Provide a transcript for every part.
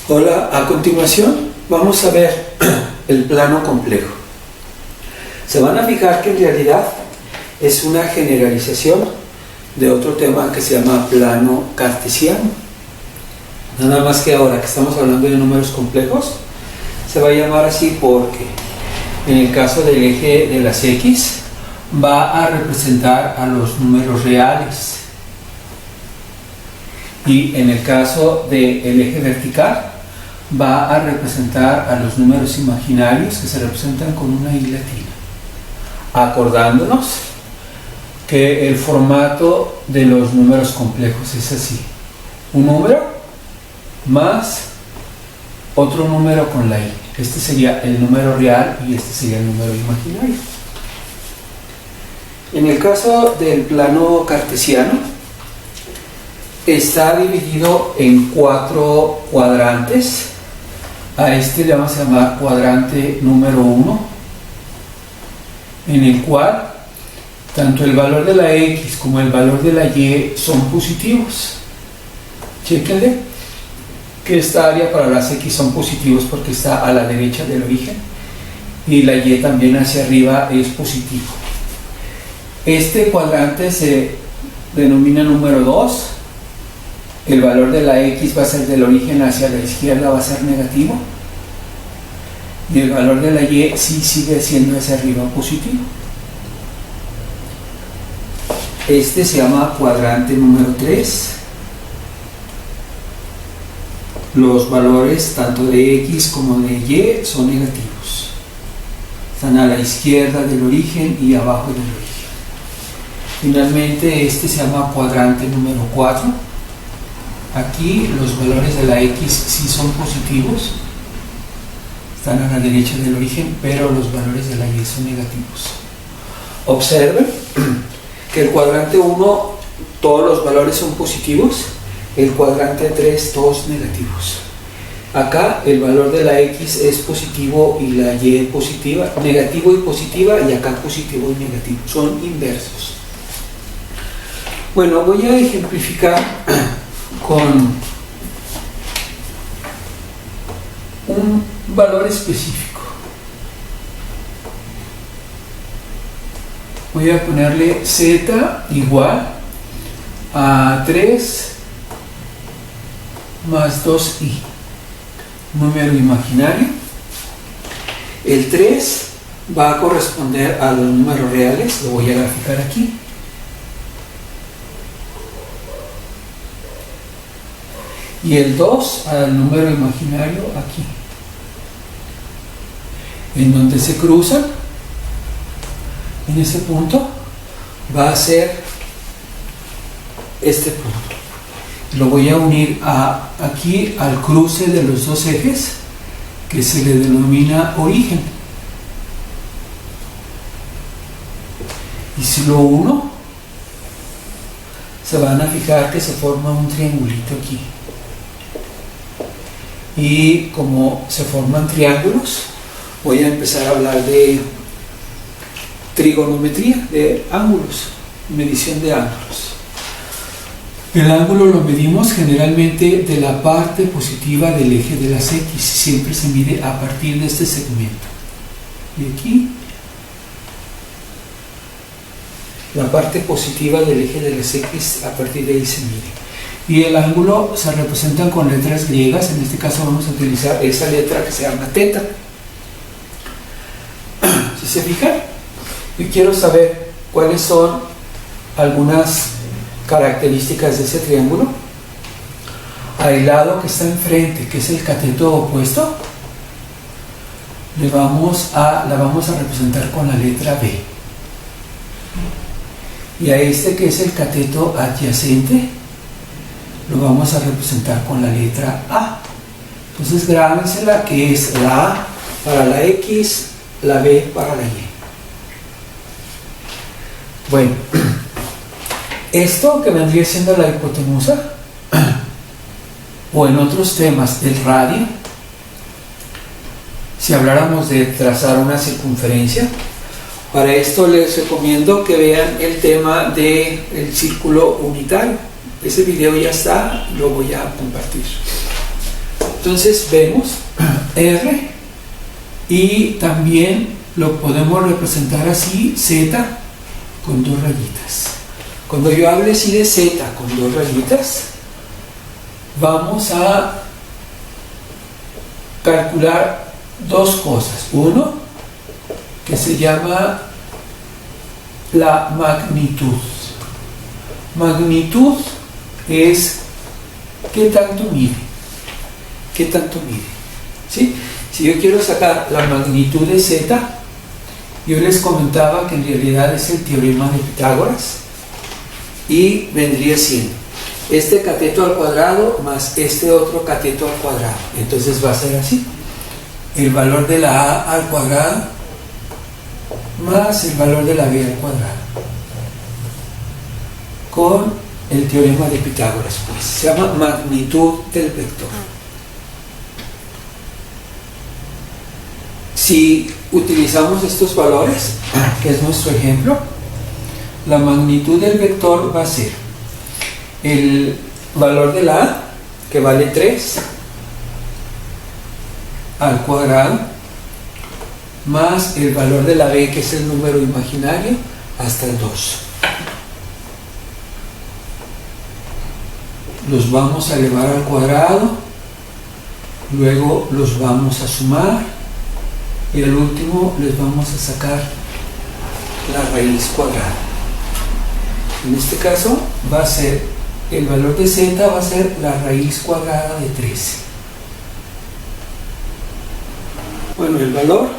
Hola, a continuación vamos a ver el plano complejo. Se van a fijar que en realidad es una generalización de otro tema que se llama plano cartesiano. Nada más que ahora que estamos hablando de números complejos, se va a llamar así porque en el caso del eje de las X va a representar a los números reales. Y en el caso del eje vertical va a representar a los números imaginarios que se representan con una I latina, acordándonos que el formato de los números complejos es así: un número más otro número con la I. Este sería el número real y este sería el número imaginario. En el caso del plano cartesiano, está dividido en 4 cuadrantes. A este le vamos a llamar cuadrante número 1, en el cual tanto el valor de la X como el valor de la Y son positivos. Chéquenle que esta área para las X son positivos porque está a la derecha del origen, y la Y también hacia arriba es positivo. Este cuadrante se denomina número 2. El valor de la X va a ser del origen hacia la izquierda, va a ser negativo, y el valor de la Y sí sigue siendo hacia arriba positivo. Este se llama cuadrante número 3. Los valores tanto de X como de Y son negativos. Están a la izquierda del origen y abajo del origen. Finalmente, este se llama cuadrante número 4. Aquí los valores de la X sí son positivos, están a la derecha del origen, pero los valores de la Y son negativos. Observen que el cuadrante 1 todos los valores son positivos, el cuadrante 3 todos negativos. Acá el valor de la X es positivo y la Y positiva, negativo y positiva, y acá positivo y negativo, son inversos. Bueno, voy a ejemplificar con un valor específico. Voy a ponerle Z igual a 3 más 2i, número imaginario. El 3 va a corresponder a los números reales, lo voy a graficar aquí. Y el 2 al número imaginario aquí. En donde se cruzan, en ese punto, va a ser este punto. Lo voy a unir aquí al cruce de los dos ejes, que se le denomina origen. Y si lo uno, se van a fijar que se forma un triangulito aquí. Y como se forman triángulos, voy a empezar a hablar de trigonometría, de ángulos, medición de ángulos. El ángulo lo medimos generalmente de la parte positiva del eje de las X, siempre se mide a partir de este segmento. Y aquí, la parte positiva del eje de las X, a partir de ahí se mide. Y el ángulo se representan con letras griegas. En este caso vamos a utilizar esa letra que se llama teta. Si se fijan, yo quiero saber cuáles son algunas características de ese triángulo. Al lado que está enfrente, que es el cateto opuesto, la vamos a representar con la letra B. Y a este que es el cateto adyacente, lo vamos a representar con la letra A. Entonces grábensela, que es la A para la X, la B para la Y. Bueno, esto que vendría siendo la hipotenusa, o en otros temas el radio, si habláramos de trazar una circunferencia, para esto les recomiendo que vean el tema del círculo unitario. Ese video ya está, lo voy a compartir. Entonces vemos R y también lo podemos representar así, Z con dos rayitas. Cuando yo hable así de Z con dos rayitas, vamos a calcular dos cosas. Uno, que se llama la magnitud. Magnitud es qué tanto mide. ¿Qué tanto mide? ¿Sí? Si yo quiero sacar la magnitud de Z, yo les comentaba que en realidad es el teorema de Pitágoras y vendría siendo este cateto al cuadrado más este otro cateto al cuadrado. Entonces va a ser así: el valor de la A al cuadrado más el valor de la B al cuadrado, con el teorema de Pitágoras, pues se llama magnitud del vector. Si utilizamos estos valores, que es nuestro ejemplo, la magnitud del vector va a ser el valor de la A, que vale 3, al cuadrado, más el valor de la B, que es el número imaginario, hasta el 2. Los vamos a elevar al cuadrado, luego los vamos a sumar y al último les vamos a sacar la raíz cuadrada. En este caso va a ser el valor de Z, va a ser la raíz cuadrada de 13. Bueno, el valor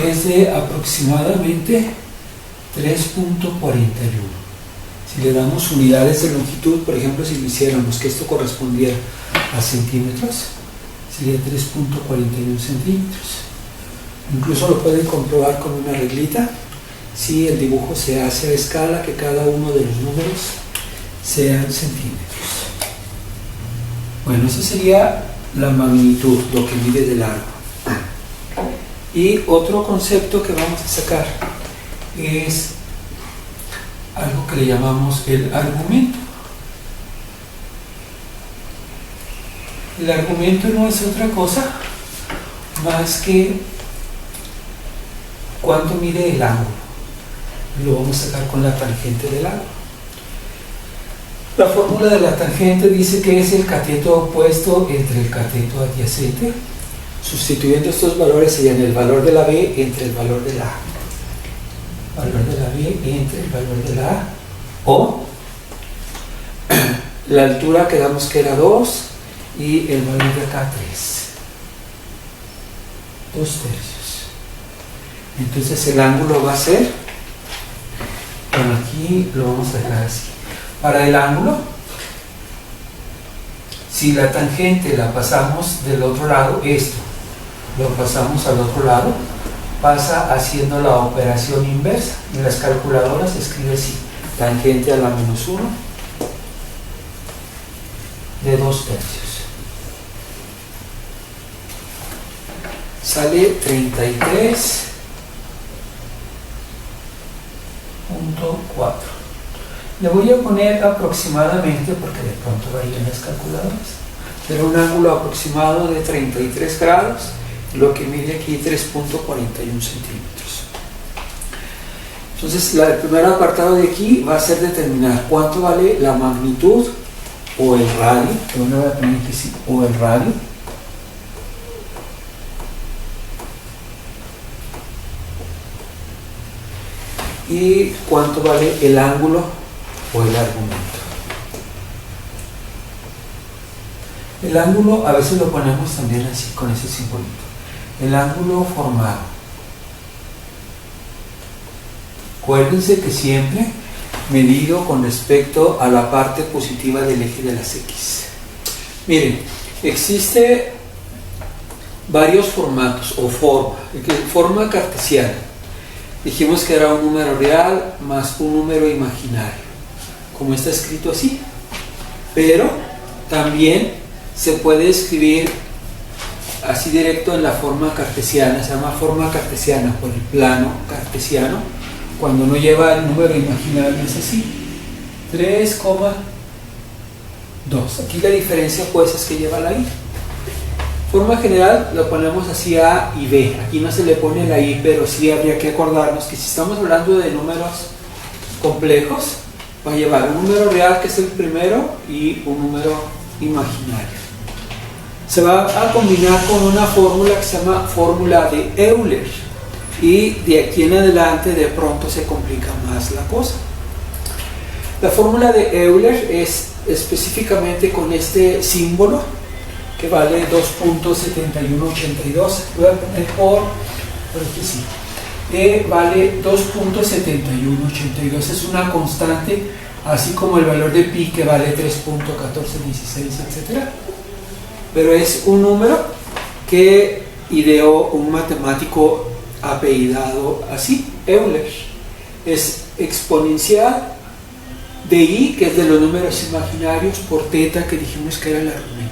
es de aproximadamente 3.41. Si le damos unidades de longitud, por ejemplo, si lo hiciéramos que esto correspondiera a centímetros, sería 3.41 centímetros. Incluso lo pueden comprobar con una reglita si el dibujo se hace a escala, que cada uno de los números sean centímetros. Bueno, esa sería la magnitud, lo que mide de largo. Y otro concepto que vamos a sacar es algo que le llamamos el argumento. El argumento no es otra cosa más que cuánto mide el ángulo. Lo vamos a sacar con la tangente del ángulo. La fórmula de la tangente dice que es el cateto opuesto entre el cateto adyacente. Sustituyendo estos valores serían el valor de la B entre el valor de la A. Valor de la B entre el valor de la A. O la altura quedamos que era 2 y el valor de acá 3. 2 tercios. Entonces el ángulo va a ser, bueno, aquí lo vamos a dejar así. Para el ángulo, si la tangente la pasamos del otro lado, esto lo pasamos al otro lado, pasa haciendo la operación inversa. En las calculadoras se escribe así: tangente a la menos 1 de 2 tercios. Sale 33.4. Le voy a poner aproximadamente, porque de pronto varían las calculadoras, pero un ángulo aproximado de 33 grados, lo que mide aquí 3.41 centímetros. Entonces, el primer apartado de aquí va a ser determinar cuánto vale la magnitud o el radio. Yo le voy a poner que sí, o el radio. Y cuánto vale el ángulo o el argumento. El ángulo a veces lo ponemos también así, con ese simbolito. El ángulo formado. Acuérdense que siempre medido con respecto a la parte positiva del eje de las X. Miren, existe varios formatos o forma cartesiana. Dijimos que era un número real más un número imaginario, como está escrito así. Pero también se puede escribir así directo en la forma cartesiana. Se llama forma cartesiana por el plano cartesiano. Cuando no lleva el número imaginario es así: 3,2. Aquí la diferencia pues es que lleva la i. Forma general lo ponemos así A y B. Aquí no se le pone la I, pero sí habría que acordarnos que si estamos hablando de números complejos, va a llevar un número real, que es el primero, y un número imaginario. Se va a combinar con una fórmula que se llama fórmula de Euler, y de aquí en adelante de pronto se complica más la cosa. La fórmula de Euler es específicamente con este símbolo que vale 2.7182. Voy a poner por aquí sí. Vale 2.7182, es una constante, así como el valor de pi, que vale 3.1416, etc. Pero es un número que ideó un matemático apellidado así, Euler. Es exponencial de i, que es de los números imaginarios, por teta, que dijimos que era el argumento.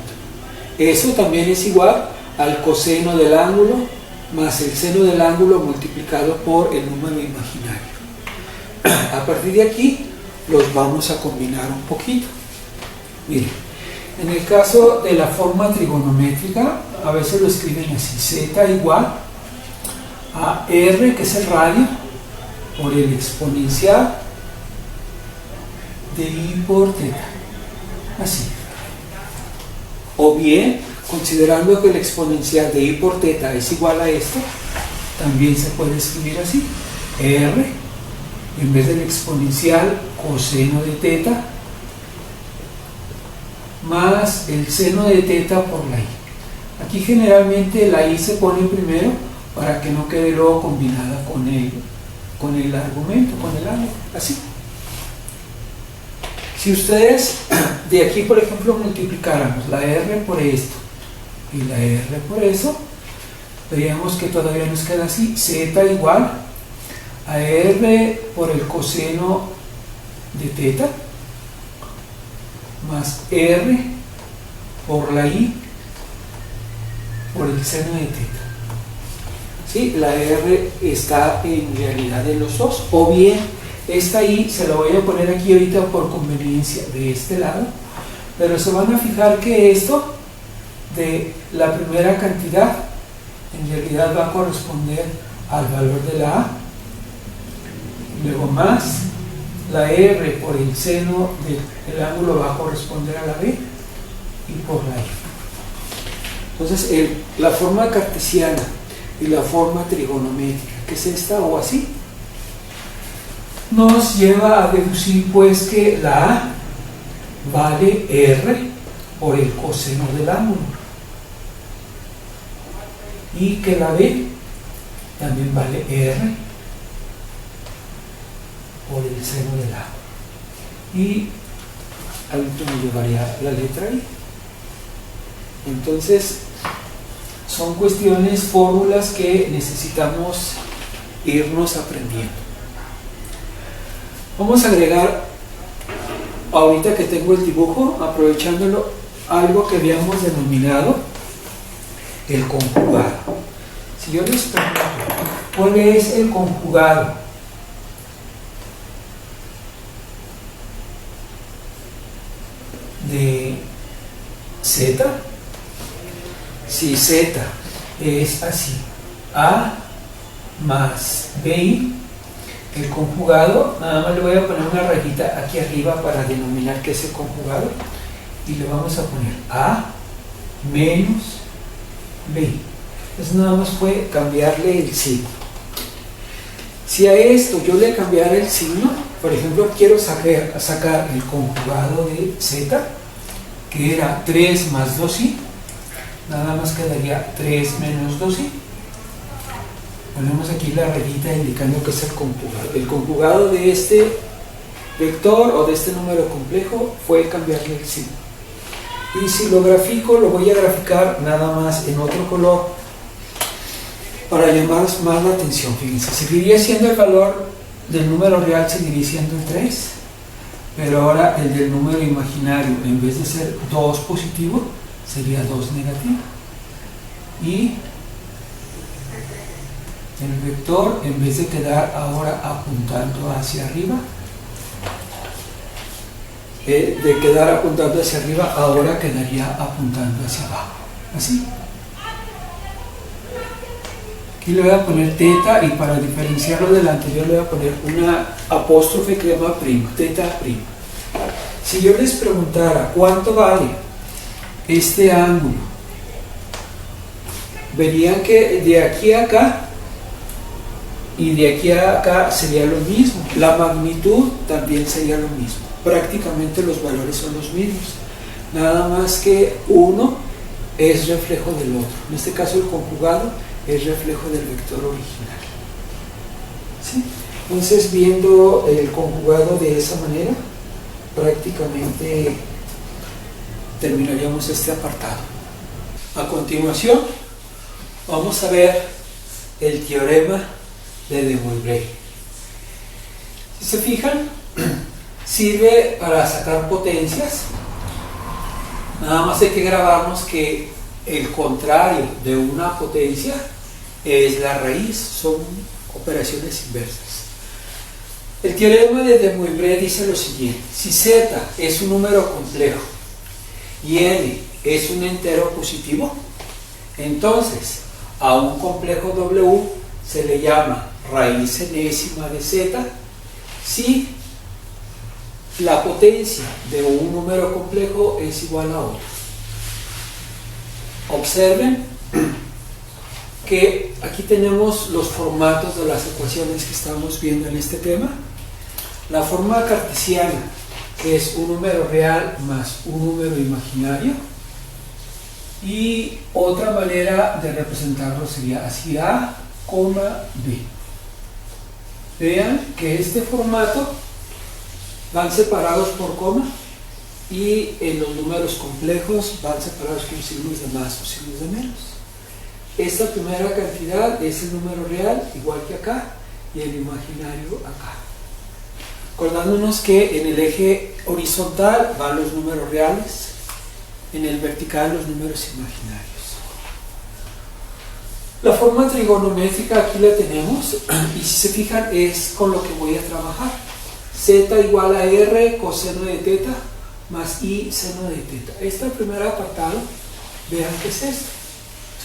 Eso también es igual al coseno del ángulo más el seno del ángulo multiplicado por el número imaginario. A partir de aquí los vamos a combinar un poquito. Miren, en el caso de la forma trigonométrica, a veces lo escriben así: z igual a r, que es el radio, por el exponencial de i por teta, así. O bien, considerando que el exponencial de i por teta es igual a esto, también se puede escribir así: r, en vez del exponencial coseno de teta, más el seno de teta por la i. Aquí generalmente la i se pone primero para que no quede luego combinada con el argumento, con el ángulo, así. Si ustedes de aquí, por ejemplo, multiplicáramos la r por esto y la r por eso, veríamos que todavía nos queda así: z igual a r por el coseno de teta más r por la i por el seno de teta. ¿Sí? La r está en realidad en los dos. O bien, esta i se la voy a poner aquí ahorita por conveniencia de este lado, pero se van a fijar que esto de la primera cantidad en realidad va a corresponder al valor de la a, luego más la r por el seno del ángulo va a corresponder a la b y por la i. Entonces la forma cartesiana y la forma trigonométrica, que es esta o así, nos lleva a deducir pues que la a vale r por el coseno del ángulo y que la b también vale r por el seno del ángulo. Y ahorita me llevaría la letra i. Entonces son cuestiones, fórmulas que necesitamos irnos aprendiendo. Vamos a agregar, ahorita que tengo el dibujo, aprovechándolo, algo que habíamos denominado el conjugado. Si yo les pregunto, ¿cuál es el conjugado de z? Si z es así, a más bi, el conjugado, nada más le voy a poner una rayita aquí arriba para denominar qué es el conjugado, y le vamos a poner a menos b. Entonces nada más fue cambiarle el signo. Si a esto yo le cambiara el signo, por ejemplo, quiero sacar el conjugado de z, que era 3 más 2i, nada más quedaría 3 menos 2i. Ponemos aquí la rayita indicando que es el conjugado. El conjugado de este vector o de este número complejo fue cambiarle el signo. Y si lo grafico, lo voy a graficar nada más en otro color para llamar más la atención. Fíjense, seguiría siendo el valor del número real, seguiría siendo el 3, pero ahora el del número imaginario, en vez de ser 2 positivo, sería 2 negativo. Y el vector, en vez de quedar ahora apuntando hacia arriba, ahora quedaría apuntando hacia abajo, así. Aquí le voy a poner teta y para diferenciarlo del anterior le voy a poner una apóstrofe que llama prima, teta prima. Si yo les preguntara cuánto vale este ángulo, verían que de aquí a acá y de aquí a acá sería lo mismo. La magnitud también sería lo mismo. Prácticamente los valores son los mismos. Nada más que uno es reflejo del otro. En este caso el conjugado es reflejo del vector original. ¿Sí? Entonces, viendo el conjugado de esa manera, prácticamente terminaríamos este apartado. A continuación, vamos a ver el teorema de De Moivre. Si se fijan, sirve para sacar potencias. Nada más hay que grabarnos que el contrario de una potencia es la raíz, son operaciones inversas. El teorema de De Moivre dice lo siguiente: si z es un número complejo y n es un entero positivo, entonces a un complejo w se le llama raíz enésima de z si la potencia de un número complejo es igual a otro. Observen que aquí tenemos los formatos de las ecuaciones que estamos viendo en este tema. La forma cartesiana, que es un número real más un número imaginario, y otra manera de representarlo sería así: A, B. Vean que este formato van separados por coma y en los números complejos van separados con signos de más o signos de menos. Esta primera cantidad es el número real, igual que acá, y el imaginario acá. Acordándonos que en el eje horizontal van los números reales, en el vertical los números imaginarios. La forma trigonométrica aquí la tenemos, y si se fijan es con lo que voy a trabajar. Z igual a R coseno de teta más I seno de teta. Este primer apartado, vean qué es esto.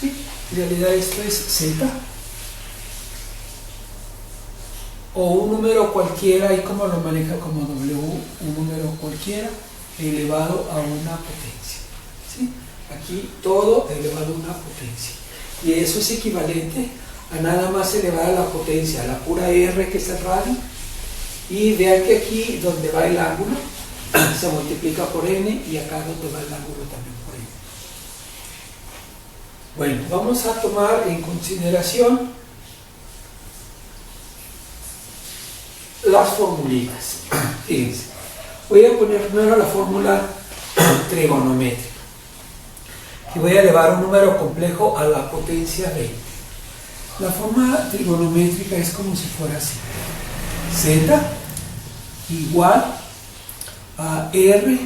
¿Sí? En realidad esto es Z, o un número cualquiera, y como lo maneja como W, un número cualquiera elevado a una potencia. ¿Sí? Aquí todo elevado a una potencia. Y eso es equivalente a nada más elevar a la potencia, a la pura R, que es el radio. Y vean que aquí donde va el ángulo se multiplica por n, y acá donde va el ángulo también por n. Bueno, vamos a tomar en consideración las formulitas. Fíjense, voy a poner primero la fórmula trigonométrica, y voy a elevar un número complejo a la potencia 20. La forma trigonométrica es como si fuera así: Z igual a R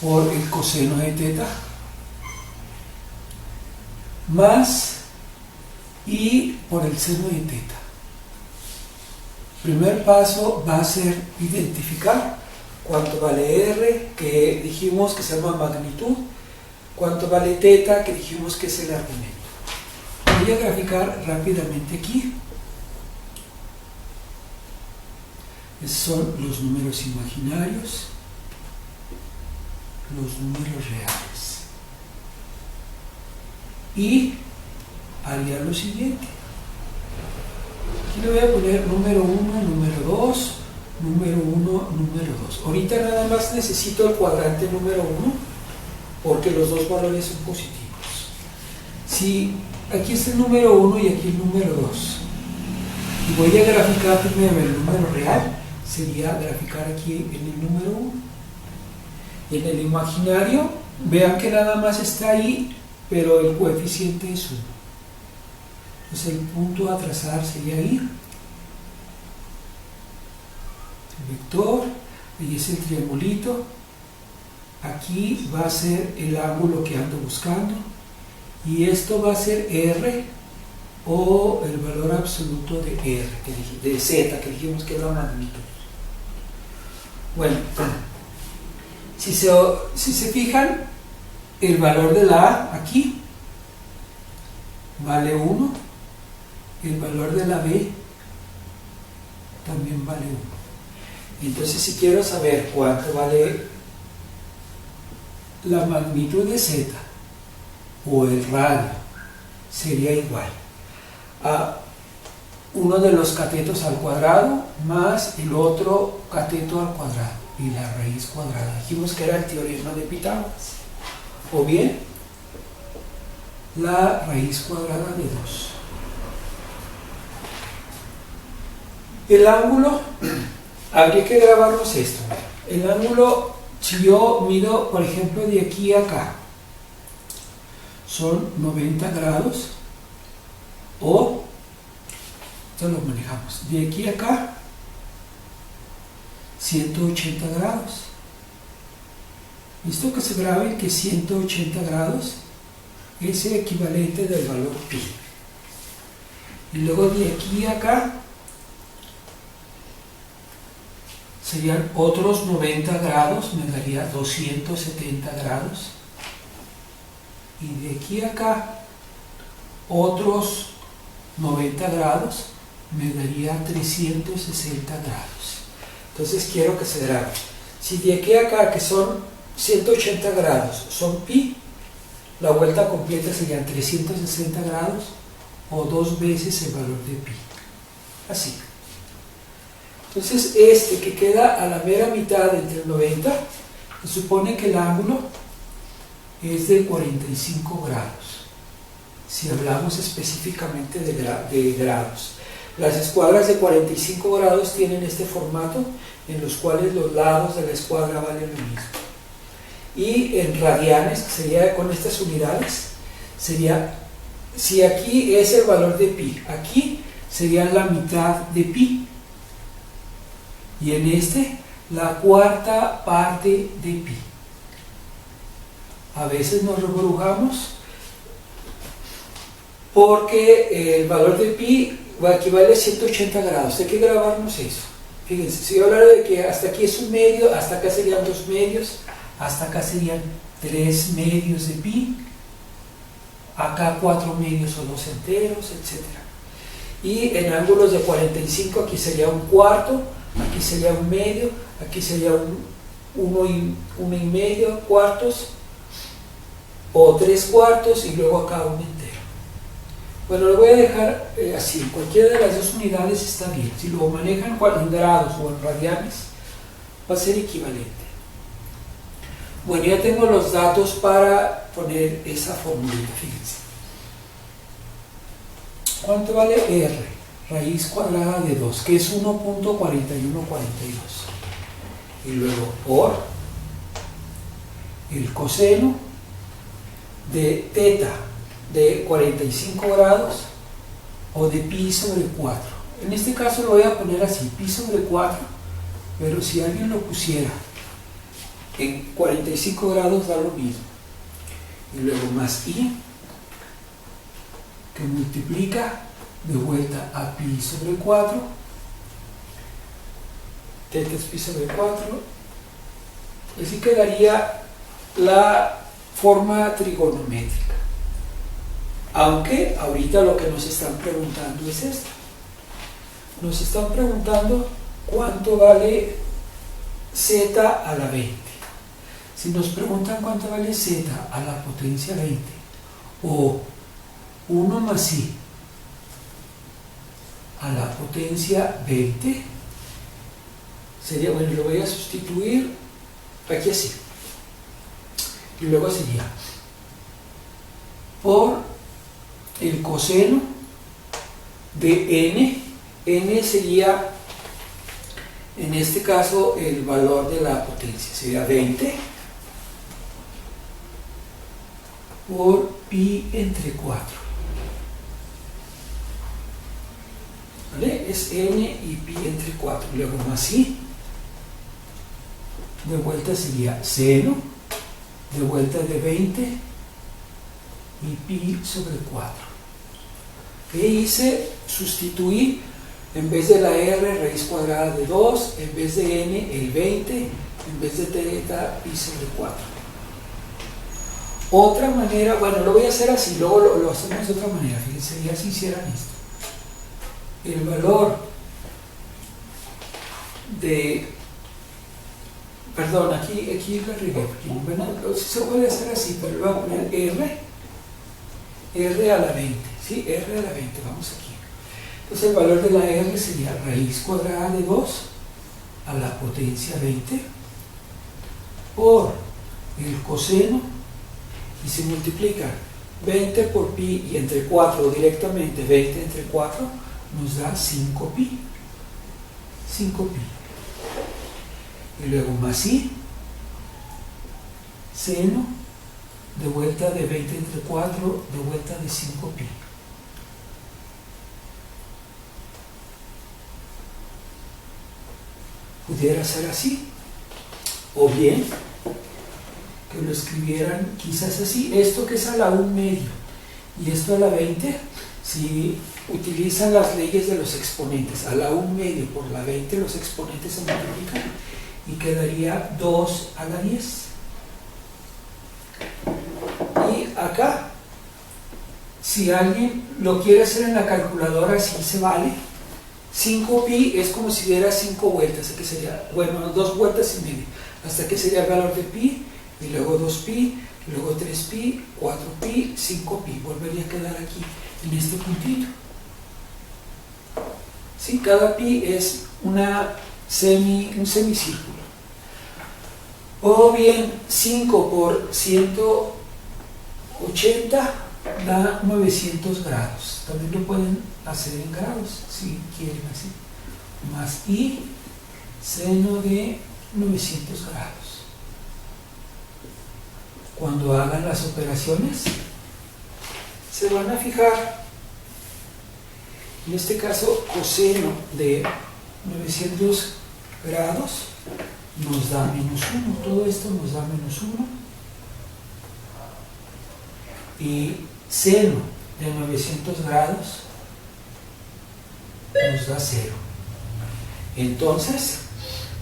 por el coseno de teta más I por el seno de teta. Primer paso va a ser identificar cuánto vale R, que dijimos que se llama magnitud, cuánto vale teta, que dijimos que es el argumento. Voy a graficar rápidamente aquí. Esos son los números imaginarios, los números reales. Y haría lo siguiente: aquí le voy a poner número 1, número 2, número 1, número 2. Ahorita nada más necesito el cuadrante número 1 porque los dos valores son positivos. Si aquí está el número 1 y aquí el número 2, y voy a graficar primero el número real, sería graficar aquí en el número 1. Y en el imaginario, vean que nada más está ahí, pero el coeficiente es 1. Entonces el punto a trazar sería ahí. El vector, y es el triangulito. Aquí va a ser el ángulo que ando buscando. Y esto va a ser R, o el valor absoluto de R, de Z, que dijimos que es la magnitud. Bueno, si se fijan, el valor de la A aquí vale 1, el valor de la b también vale 1. Entonces, si quiero saber cuánto vale la magnitud de z o el radio, sería igual a uno de los catetos al cuadrado más el otro cateto al cuadrado y la raíz cuadrada. Dijimos que era el teorema de Pitágoras. O bien la raíz cuadrada de 2. El ángulo, habría que grabarnos esto. El ángulo, si yo mido, por ejemplo, de aquí a acá, son 90 grados, o, esto lo manejamos, de aquí a acá, 180 grados. Esto que se grabe que 180 grados es el equivalente del valor pi. Y luego de aquí a acá serían otros 90 grados, me daría 270 grados. Y de aquí a acá otros 90 grados me daría 360 grados. Entonces quiero que se grabe. Si de aquí a acá, que son 180 grados, son pi, la vuelta completa serían 360 grados o 2 veces el valor de pi. Así. Entonces este que queda a la mera mitad entre el 90, se supone que el ángulo es de 45 grados. Si hablamos específicamente de grados. Las escuadras de 45 grados tienen este formato en los cuales los lados de la escuadra valen lo mismo. Y en radianes, que sería con estas unidades, sería, si aquí es el valor de pi, aquí sería la mitad de pi. Y en este, la cuarta parte de pi. A veces nos reburujamos porque el valor de pi equivale a 180 grados. Hay que grabarnos eso. Fíjense, si yo hablara de que hasta aquí es un medio, hasta acá serían 2 medios, hasta acá serían 3 medios de pi, acá 4 medios o 2 enteros, etc. Y en ángulos de 45 aquí sería un cuarto, aquí sería un medio, aquí sería uno y medio cuartos, o 3 cuartos, y luego acá un entero. Bueno, lo voy a dejar así, cualquiera de las dos unidades está bien. Si lo manejan en grados o en radianes, va a ser equivalente. Bueno, ya tengo los datos para poner esa formulita, fíjense. ¿Cuánto vale R? Raíz cuadrada de 2, que es 1.4142. Y luego por el coseno de teta de 45 grados o de pi sobre 4. En este caso lo voy a poner así, pi sobre 4, pero si alguien lo pusiera en 45 grados da lo mismo. Y luego más i, que multiplica de vuelta a pi sobre 4, teta es pi sobre 4, así quedaría la forma trigonométrica. Aunque ahorita lo que nos están preguntando es esto. Nos están preguntando cuánto vale z a la 20. Si nos preguntan cuánto vale z a la potencia 20 o 1 más i a la potencia 20, sería, bueno, lo voy a sustituir aquí así. Y luego sería por el coseno de n sería, en este caso, el valor de la potencia, sería 20 por pi entre 4. ¿Vale? Es n y pi entre 4. Luego más i, de vuelta sería seno, de vuelta de 20 y pi sobre 4. ¿Qué hice? Sustituí, en vez de la r, raíz cuadrada de 2, en vez de n, el 20, en vez de teta, pi sobre 4. Otra manera, bueno, lo voy a hacer así, luego lo hacemos de otra manera. Fíjense, ya si hicieran esto. el valor de, perdón, aquí la regué, bueno, se puede hacer así, pero le voy a poner R a la 20, ¿sí? R a la 20, vamos aquí. Entonces el valor de la R sería raíz cuadrada de 2 a la potencia 20 por el coseno, y se multiplica 20 por pi y entre 4 directamente, 20 entre 4 nos da 5pi. Y luego más i, seno de vuelta de 20 entre 4 de vuelta de 5pi. Pudiera ser así, o bien que lo escribieran quizás así, esto que es a la 1/2 y esto a la 20, si utilizan las leyes de los exponentes, a la 1/2 por la 20 los exponentes se multiplican y quedaría 2 a la 10. Y acá, si alguien lo quiere hacer en la calculadora, sí se vale. 5pi es como si diera 5 vueltas, así que sería, bueno, 2 vueltas y media, hasta que sería el valor de pi, y luego 2pi, luego 3pi, 4pi, 5pi, volvería a quedar aquí, en este puntito. ¿Sí? Cada pi es un semicírculo. O bien 5 por 180 da 900 grados. También lo pueden hacer en grados, si quieren así. Más i seno de 900 grados. Cuando hagan las operaciones, se van a fijar, en este caso, coseno de 900 grados nos da -1. Todo esto nos da -1. Y seno de 900 grados nos da 0. Entonces,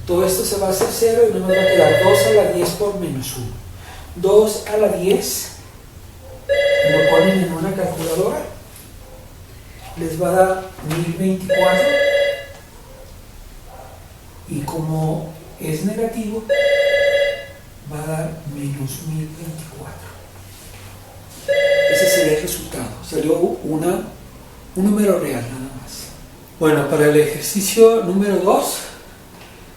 todo esto se va a hacer 0 y nos va a quedar 2 a la 10 por -1. 2 a la 10, lo ponen en una calculadora, les va a dar 1024, y como es negativo, va a dar -1024. Ese sería el resultado. Salió un número real nada más. Bueno, para el ejercicio número 2,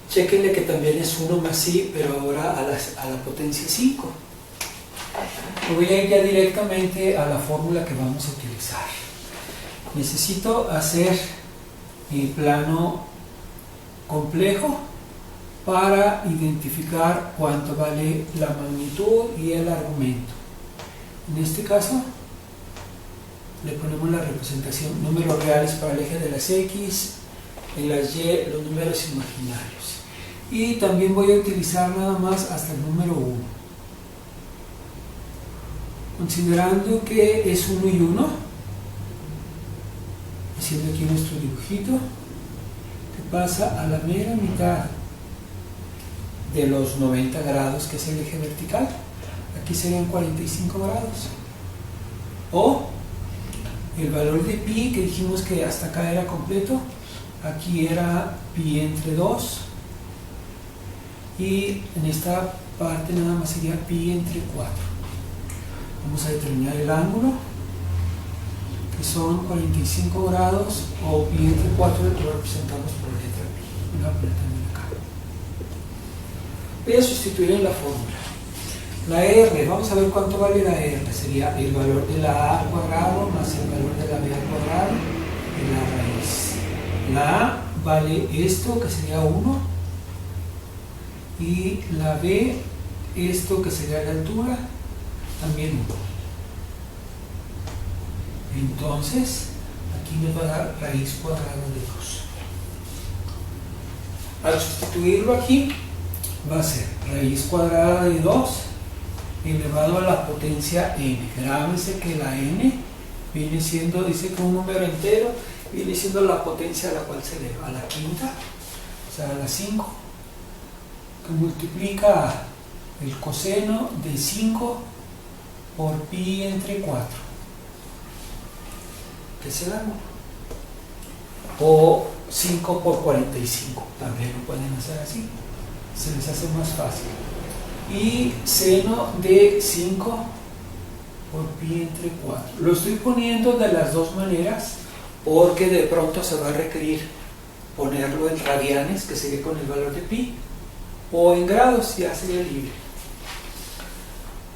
chéquenle que también es 1 más i, pero ahora a la potencia 5. Voy a ir ya directamente a la fórmula que vamos a utilizar. Necesito hacer el plano complejo para identificar cuánto vale la magnitud y el argumento. En este caso, le ponemos la representación, números reales para el eje de las X, en las Y, los números imaginarios. Y también voy a utilizar nada más hasta el número 1. Considerando que es 1 y 1, haciendo aquí nuestro dibujito, que pasa a la mera mitad de los 90 grados, que es el eje vertical. Aquí serían 45 grados. O el valor de pi, que dijimos que hasta acá era completo, aquí era pi entre 2, y en esta parte nada más sería pi entre 4. Vamos a determinar el ángulo, que son 45 grados, o pi entre 4 lo representamos por la letra pi. Voy a poner también acá. Voy a sustituir en la fórmula. La R, vamos a ver cuánto vale la R. Sería el valor de la a al cuadrado más el valor de la b al cuadrado y la raíz. La a vale esto, que sería 1, y la b, esto que sería la altura, también 1. Entonces, aquí me va a dar raíz cuadrada de 2. Al sustituirlo aquí, va a ser raíz cuadrada de 2 elevado a la potencia n. Grábense que la n viene siendo, dice que un número entero, viene siendo la potencia a la cual se eleva, a la quinta, o sea, a la 5, que multiplica el coseno de 5 por pi entre 4, que es el ángulo. o 5 por 45, también lo pueden hacer así, se les hace más fácil. Y seno de 5 por pi entre 4. Lo estoy poniendo de las dos maneras porque de pronto se va a requerir ponerlo en radianes, que sería con el valor de pi, o en grados, ya sería libre.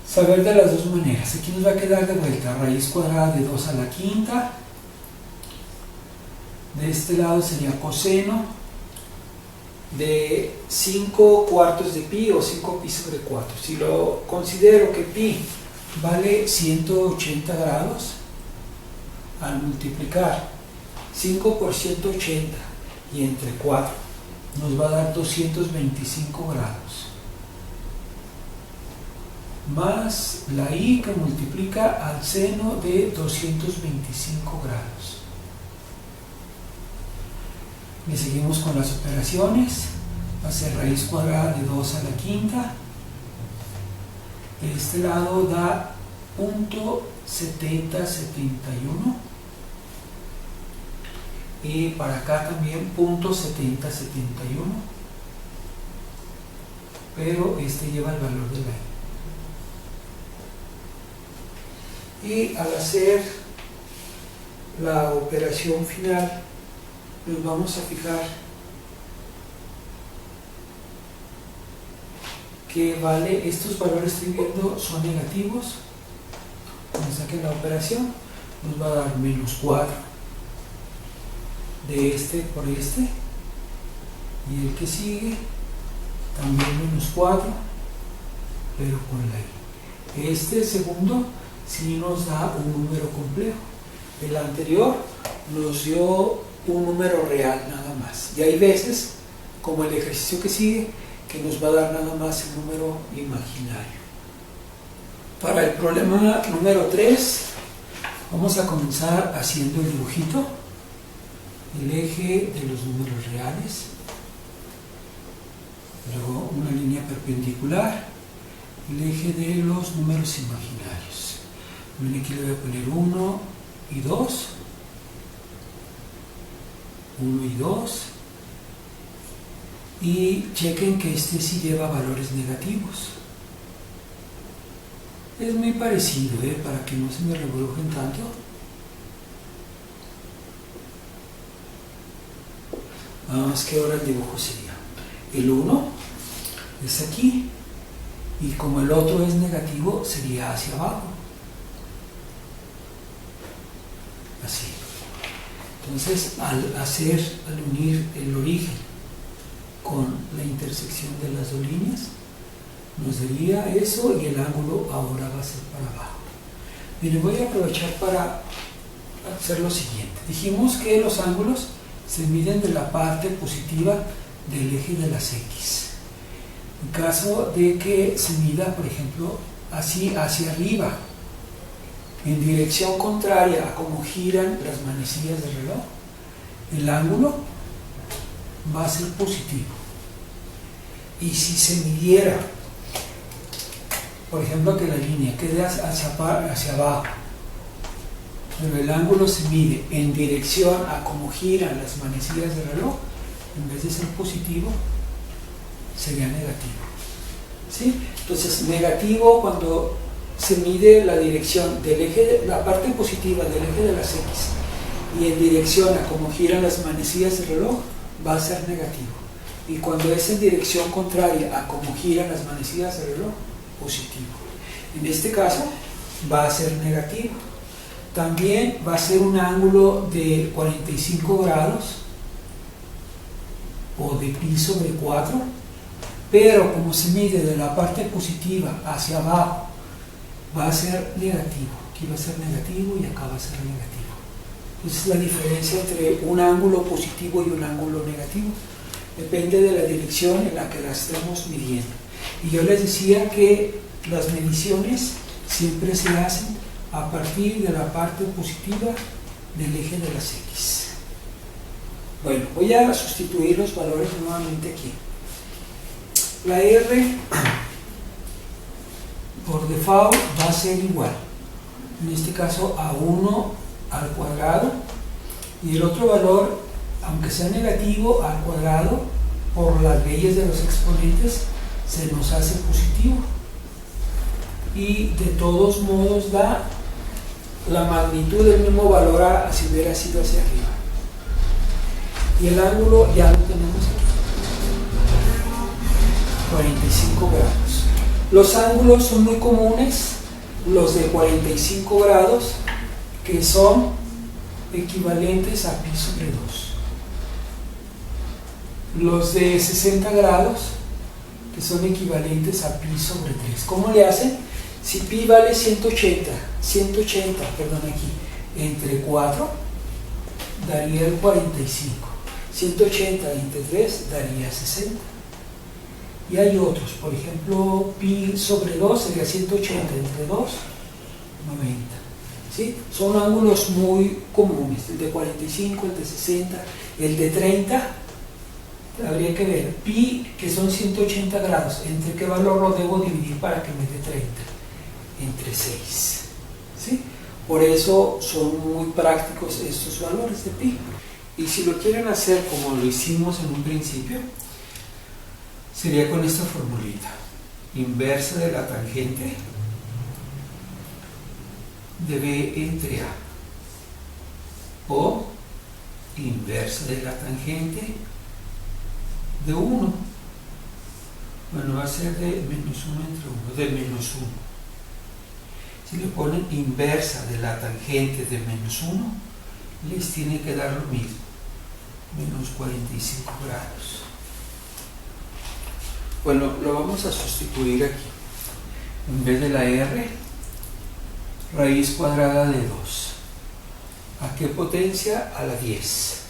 Saber de las dos maneras. Aquí nos va a quedar de vuelta raíz cuadrada de 2 a la quinta. De este lado sería coseno de 5 cuartos de pi o 5 pi sobre 4. Si lo considero que pi vale 180 grados, al multiplicar 5 por 180 y entre 4 nos va a dar 225 grados, más la i que multiplica al seno de 225 grados. Y seguimos con las operaciones. Va a ser raíz cuadrada de 2 a la quinta. De este lado da punto 7071 y para acá también punto 7071, pero este lleva el valor de la i. Y al hacer la operación final nos vamos a fijar que vale, estos valores que estoy viendo son negativos. Cuando saquen la operación nos va a dar menos 4 de este por este, y el que sigue también menos 4 pero con la i. Este segundo sí nos da un número complejo, el anterior nos dio un número real nada más, y hay veces, como el ejercicio que sigue, que nos va a dar nada más el número imaginario. Para el problema número 3 vamos a comenzar haciendo el dibujito, el eje de los números reales, luego una línea perpendicular, el eje de los números imaginarios. Aquí le voy a poner 1 y 2, 1 y 2, y chequen que este sí lleva valores negativos. Es muy parecido, para que no se me revolujen tanto. Nada más que ahora el dibujo sería el 1 es aquí, y como el otro es negativo sería hacia abajo, así. Entonces al unir el origen con la intersección de las dos líneas nos daría eso, y el ángulo ahora va a ser para abajo. Miren, voy a aprovechar para hacer lo siguiente. Dijimos que los ángulos se miden de la parte positiva del eje de las X. En caso de que se mida, por ejemplo, así hacia arriba, en dirección contraria a como giran las manecillas del reloj, el ángulo va a ser positivo. Y si se midiera, por ejemplo, que la línea quede hacia abajo, pero el ángulo se mide en dirección a cómo giran las manecillas del reloj, en vez de ser positivo, sería negativo. ¿Sí? Entonces, negativo cuando se mide la dirección del eje, la parte positiva del eje de las X, y en dirección a cómo giran las manecillas del reloj, va a ser negativo. Y cuando es en dirección contraria a cómo giran las manecillas del reloj, positivo. En este caso, va a ser negativo. También va a ser un ángulo de 45 grados o de pi sobre 4, pero como se mide de la parte positiva hacia abajo, va a ser negativo. Aquí va a ser negativo y acá va a ser negativo. Entonces la diferencia entre un ángulo positivo y un ángulo negativo depende de la dirección en la que la estemos midiendo. Y yo les decía que las mediciones siempre se hacen a partir de la parte positiva del eje de las X. Bueno, voy a sustituir los valores nuevamente aquí. La R por default va a ser igual, en este caso a 1 al cuadrado, y el otro valor aunque sea negativo al cuadrado, por las leyes de los exponentes, se nos hace positivo. Y de todos modos da la magnitud del mismo valor a si hubiera sido hacia arriba. Y el ángulo ya lo tenemos aquí, 45 grados. Los ángulos son muy comunes, los de 45 grados, que son equivalentes a pi sobre 2. Los de 60 grados, que son equivalentes a pi sobre 3. ¿Cómo le hacen? Si pi vale 180, entre 4 daría el 45. 180 entre 3 daría 60. Y hay otros, por ejemplo, pi sobre 2 sería 180 entre 2, 90. ¿Sí? Son ángulos muy comunes, el de 45, el de 60, el de 30. Habría que ver pi, que son 180 grados, ¿entre qué valor lo debo dividir para que me dé 30? Entre 6. ¿Sí? Por eso son muy prácticos estos valores de pi. Y si lo quieren hacer como lo hicimos en un principio, sería con esta formulita: inversa de la tangente de b entre a, o inversa de la tangente de 1. Bueno, va a ser de menos 1 entre 1, de menos 1. Si le ponen inversa de la tangente de menos 1, les tiene que dar lo mismo, menos 45 grados. Bueno, lo vamos a sustituir aquí. En vez de la r, raíz cuadrada de 2. ¿A qué potencia? A la 10.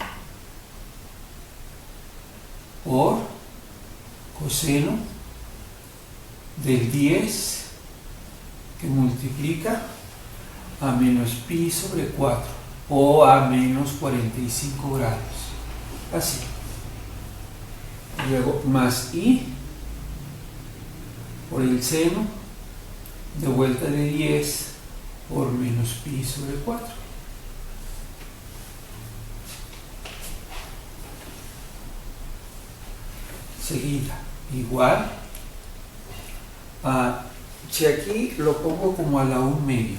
Por coseno del 10 que multiplica a menos pi sobre 4 o a menos 45 grados. Así. Y luego más i por el seno de vuelta de 10 por menos pi sobre 4. Seguida, igual a, si aquí lo pongo como a la 1 medio,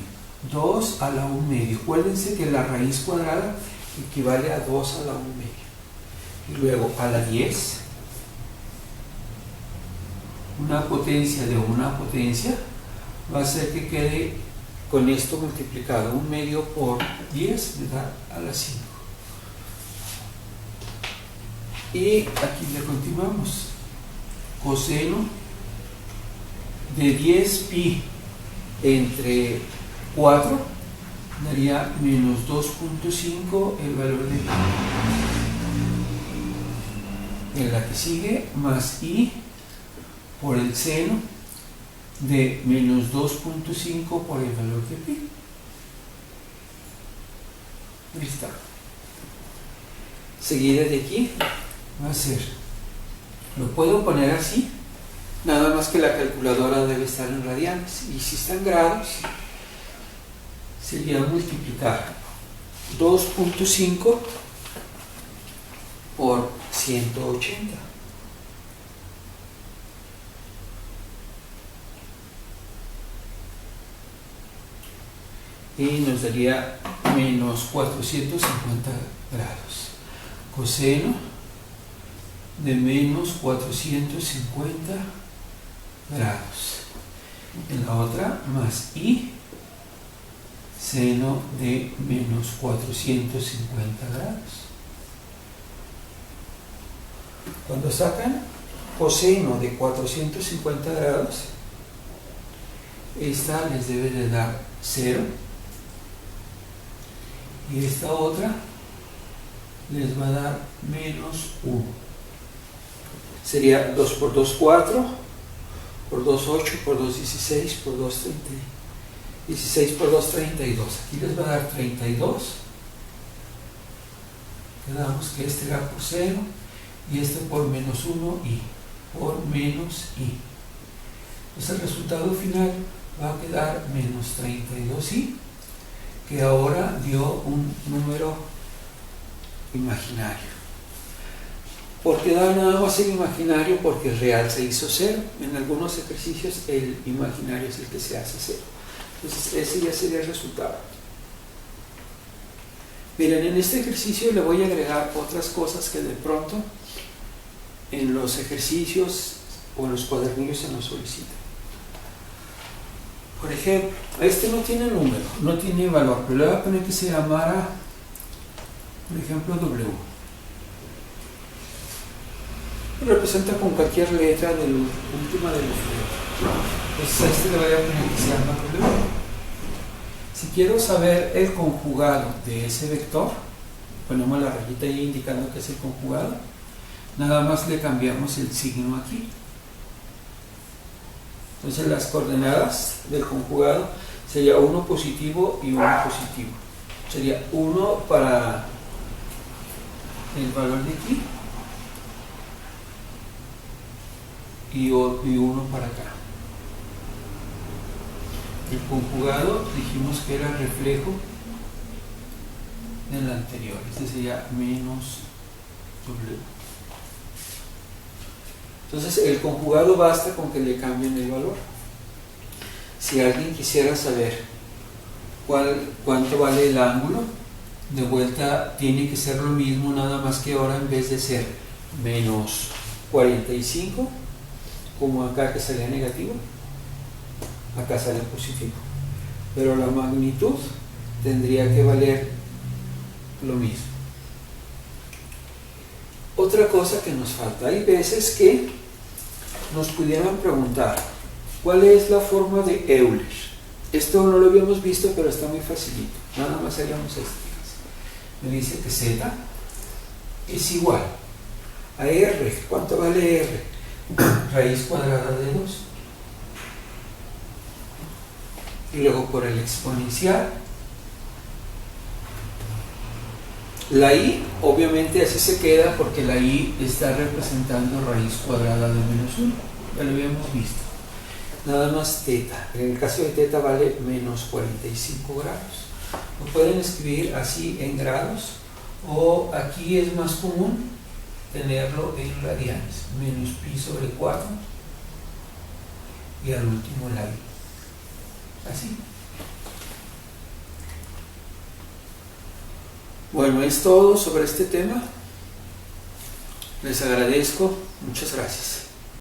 2 a la 1 medio. Acuérdense que la raíz cuadrada equivale a 2 a la 1 medio. Y luego a la 10, una potencia de una potencia, va a hacer que quede con esto multiplicado. 1 medio por 10 me da a la 5. Y aquí le continuamos. Coseno de 10 pi entre 4 daría menos 2.5 el valor de pi. En la que sigue, más i por el seno de menos 2.5 por el valor de pi. Ahí está. Seguida de aquí va a ser, lo puedo poner así, nada más que la calculadora debe estar en radianes, y si está en grados sería multiplicar 2.5 por 180. Y nos daría menos 450 grados. Coseno de menos 450 grados. En la otra, más i seno de menos 450 grados. Cuando sacan coseno de 450 grados, esta les debe de dar 0. Y esta otra les va a dar menos 1. Sería 2 por 2, 4, por 2, 8, por 2, 16, por 2, 30, 16 por 2, 32. Aquí les va a dar 32. Quedamos que este era por 0 y este por menos 1 y por menos i. Entonces el resultado final va a quedar menos 32i, que ahora dio un número imaginario. porque da nada más el imaginario, porque el real se hizo 0. En algunos ejercicios el imaginario es el que se hace 0. Entonces ese ya sería el resultado. Miren, en este ejercicio le voy a agregar otras cosas que de pronto en los ejercicios o en los cuadernillos se nos solicitan. Por ejemplo, este no tiene número, no tiene valor, pero le voy a poner que se llamara, por ejemplo, W. Representa con cualquier letra de la última de los letras. Entonces a este le voy a poner que se llama W. Si quiero saber el conjugado de ese vector, ponemos la rayita ahí indicando que es el conjugado, nada más le cambiamos el signo aquí. Entonces las coordenadas del conjugado sería 1 positivo y 1 positivo. Sería 1 para el valor de aquí y 1 para acá. El conjugado dijimos que era reflejo del anterior. Este sería menos W. Entonces el conjugado basta con que le cambien el valor. Si alguien quisiera saber cuánto vale el ángulo, de vuelta tiene que ser lo mismo, nada más que ahora en vez de ser menos 45, como acá que salía negativo, acá sale positivo. Pero la magnitud tendría que valer lo mismo. Otra cosa que nos falta, hay veces que nos pudieran preguntar ¿cuál es la forma de Euler? Esto no lo habíamos visto, pero está muy facilito. Nada más haríamos esto. Me dice que Z es igual a R. ¿Cuánto vale R? Raíz cuadrada de 2. Y luego por el exponencial. La i, obviamente así se queda porque la i está representando raíz cuadrada de menos 1. Ya lo habíamos visto. Nada más teta. En el caso de teta vale menos 45 grados. Lo pueden escribir así en grados, o aquí es más común tenerlo en radianes. Menos pi sobre 4 y al último la i. Así. Bueno, es todo sobre este tema. Les agradezco. Muchas gracias.